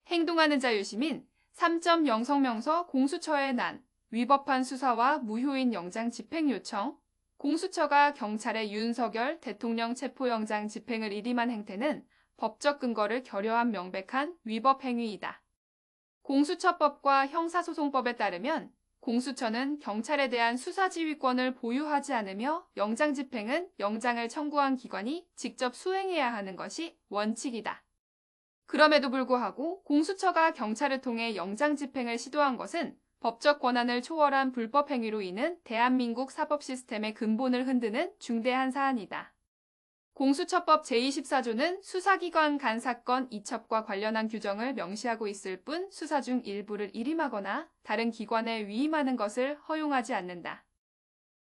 행동하는 자유시민 3.0 성명서 공수처에 난 위법한 수사와 무효인 영장 집행 요청. 공수처가 경찰의 윤석열 대통령 체포영장 집행을 일임한 행태는 법적 근거를 결여한 명백한 위법 행위이다. 공수처법과 형사소송법에 따르면 공수처는 경찰에 대한 수사지휘권을 보유하지 않으며 영장 집행은 영장을 청구한 기관이 직접 수행해야 하는 것이 원칙이다. 그럼에도 불구하고 공수처가 경찰을 통해 영장 집행을 시도한 것은 법적 권한을 초월한 불법 행위로 인한 대한민국 사법 시스템의 근본을 흔드는 중대한 사안이다. 공수처법 제24조는 수사기관 간 사건 이첩과 관련한 규정을 명시하고 있을 뿐 수사 중 일부를 일임하거나 다른 기관에 위임하는 것을 허용하지 않는다.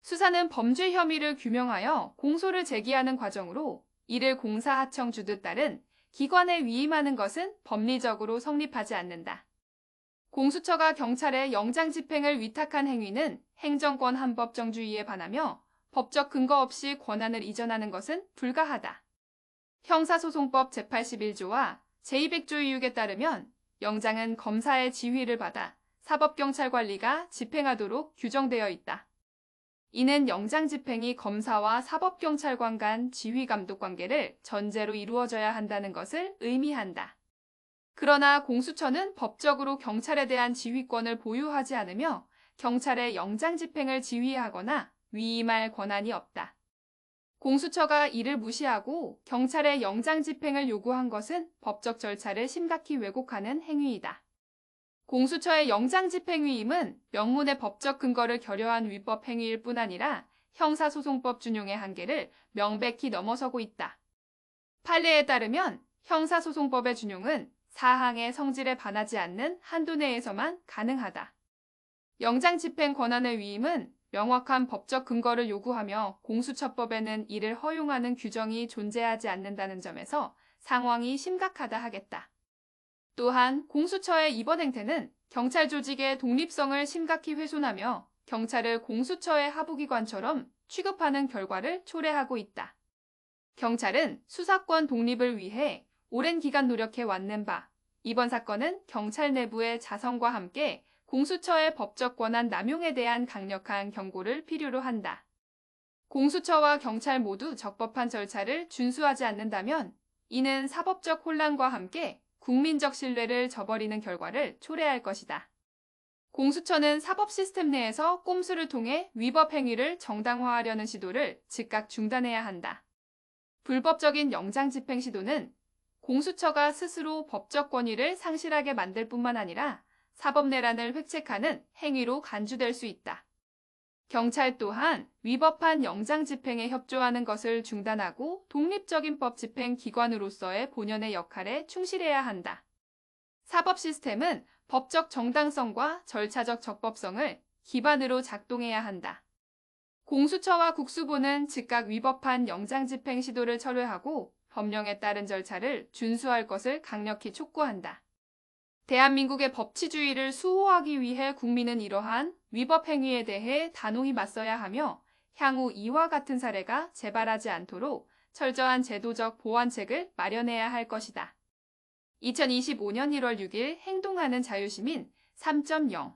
수사는 범죄 혐의를 규명하여 공소를 제기하는 과정으로 이를 공사하청주뜻 따른 기관에 위임하는 것은 법리적으로 성립하지 않는다. 공수처가 경찰에 영장 집행을 위탁한 행위는 행정권 한법정주의에 반하며 법적 근거 없이 권한을 이전하는 것은 불가하다. 형사소송법 제81조와 제200조 이육에 따르면 영장은 검사의 지휘를 받아 사법경찰관리가 집행하도록 규정되어 있다. 이는 영장 집행이 검사와 사법경찰관 간 지휘감독 관계를 전제로 이루어져야 한다는 것을 의미한다. 그러나 공수처는 법적으로 경찰에 대한 지휘권을 보유하지 않으며 경찰의 영장 집행을 지휘하거나 위임할 권한이 없다. 공수처가 이를 무시하고 경찰의 영장 집행을 요구한 것은 법적 절차를 심각히 왜곡하는 행위이다. 공수처의 영장 집행 위임은 명문의 법적 근거를 결여한 위법 행위일 뿐 아니라 형사소송법 준용의 한계를 명백히 넘어서고 있다. 판례에 따르면 형사소송법의 준용은 사항의 성질에 반하지 않는 한도 내에서만 가능하다. 영장 집행 권한의 위임은 명확한 법적 근거를 요구하며 공수처법에는 이를 허용하는 규정이 존재하지 않는다는 점에서 상황이 심각하다 하겠다. 또한 공수처의 이번 행태는 경찰 조직의 독립성을 심각히 훼손하며 경찰을 공수처의 하부기관처럼 취급하는 결과를 초래하고 있다. 경찰은 수사권 독립을 위해 오랜 기간 노력해 왔는 바, 이번 사건은 경찰 내부의 자성과 함께 공수처의 법적 권한 남용에 대한 강력한 경고를 필요로 한다. 공수처와 경찰 모두 적법한 절차를 준수하지 않는다면 이는 사법적 혼란과 함께 국민적 신뢰를 저버리는 결과를 초래할 것이다. 공수처는 사법 시스템 내에서 꼼수를 통해 위법 행위를 정당화하려는 시도를 즉각 중단해야 한다. 불법적인 영장 집행 시도는 공수처가 스스로 법적 권위를 상실하게 만들 뿐만 아니라 사법 내란을 획책하는 행위로 간주될 수 있다. 경찰 또한 위법한 영장 집행에 협조하는 것을 중단하고 독립적인 법 집행 기관으로서의 본연의 역할에 충실해야 한다. 사법 시스템은 법적 정당성과 절차적 적법성을 기반으로 작동해야 한다. 공수처와 국수부는 즉각 위법한 영장 집행 시도를 철회하고 법령에 따른 절차를 준수할 것을 강력히 촉구한다. 대한민국의 법치주의를 수호하기 위해 국민은 이러한 위법 행위에 대해 단호히 맞서야 하며 향후 이와 같은 사례가 재발하지 않도록 철저한 제도적 보완책을 마련해야 할 것이다. 2025년 1월 6일 행동하는 자유시민 3.0